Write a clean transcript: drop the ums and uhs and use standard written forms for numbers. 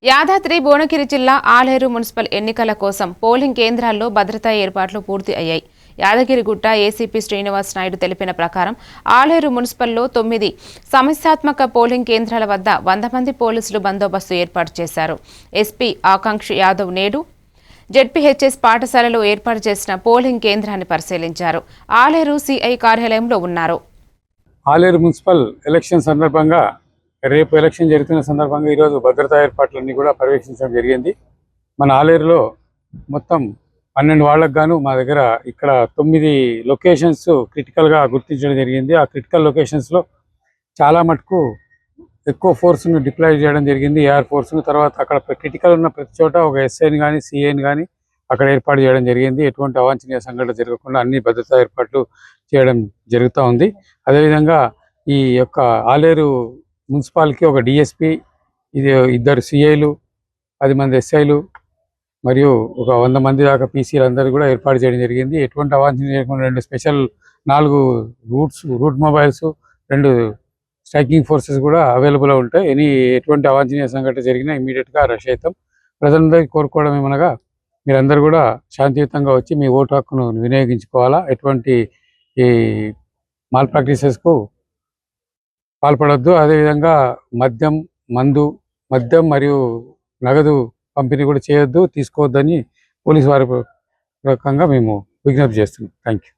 యాదాద్రి భువనగిరి జిల్లా ఆలేరు మున్సిపల్ ఎన్నికల కోసం పోలింగ్ కేంద్రాల్లో భద్రతా ఏర్పాట్లు పూర్తి అయ్యాయి. యాదగిరిగుట్ట ఏసీపీ శ్రీనివాస్ నాయుడు తెలిపిన ప్రకారం ఆలేరు మున్సిపల్లో 9 సమస్యాత్మక పోలింగ్ కేంద్రాల వద్ద 100 మంది పోలీసులు బందోబస్తు ఏర్పాటు చేశారు. ఎస్పీ ఆకాంక్ష యాదవ్ నేడు జెడ్పీహెచ్ఎస్ పాఠశాలలో ఏర్పాటు చేసిన పోలింగ్ కేంద్రాన్ని పరిశీలించారు. ఆలేరు సిఐ కార్యాలయంలో ఉన్నారు. ఆలేరు మున్సిపల్ ఎలక్షన్ సందర్భంగా రేపు ఎలక్షన్ జరుగుతున్న సందర్భంగా ఈరోజు భద్రతా ఏర్పాట్లన్నీ కూడా పర్యవేక్షించడం జరిగింది. మన ఆలేరులో మొత్తం 12 వార్డులకు గాను మా దగ్గర ఇక్కడ 9 లొకేషన్స్ క్రిటికల్గా గుర్తించడం జరిగింది. ఆ క్రిటికల్ లొకేషన్స్లో చాలా మటుకు ఎక్కువ ఫోర్స్ను డిప్లాయ్ చేయడం జరిగింది, ఏఆర్ ఫోర్స్ను. తర్వాత అక్కడ క్రిటికల్ ఉన్న ప్రతి చోట ఒక ఎస్ఐని కానీ సిఐని కానీ అక్కడ ఏర్పాటు చేయడం జరిగింది. ఎటువంటి అవాంఛనీయ సంఘటన జరగకుండా అన్ని భద్రతా ఏర్పాట్లు చేయడం జరుగుతూ ఉంది. అదేవిధంగా ఈ యొక్క ఆలేరు మున్సిపాలిటీకి ఒక డిఎస్పి, ఇది 2 సిఐలు, 10 మంది ఎస్ఐలు మరియు ఒక 100 మంది దాకా పీసీలు అందరూ కూడా ఏర్పాటు చేయడం జరిగింది. ఎటువంటి అవాంఛనీయ చేయకుండా 2 special 4 route mobiles, 2 striking forces కూడా అవైలబుల్ ఉంటాయి. ఎటువంటి అవాంఛనీయ సంఘటన జరిగినా ఇమీడియట్గా రష్ అవుతాం. ప్రజలందరికీ కోరుకోవడం ఏమనగా మీరందరూ కూడా శాంతియుతంగా వచ్చి మీ ఓటు హక్కును వినియోగించుకోవాలా. ఎటువంటి ఈ మాల్ ప్రాక్టీసెస్కు పాల్పడొద్దు. అదేవిధంగా మద్యం మరియు నగదు పంపిణీ కూడా చేయొద్దు, తీసుకోవద్దని పోలీసు వారి రకంగా మేము విజ్ఞప్తి చేస్తున్నాం. Thank you.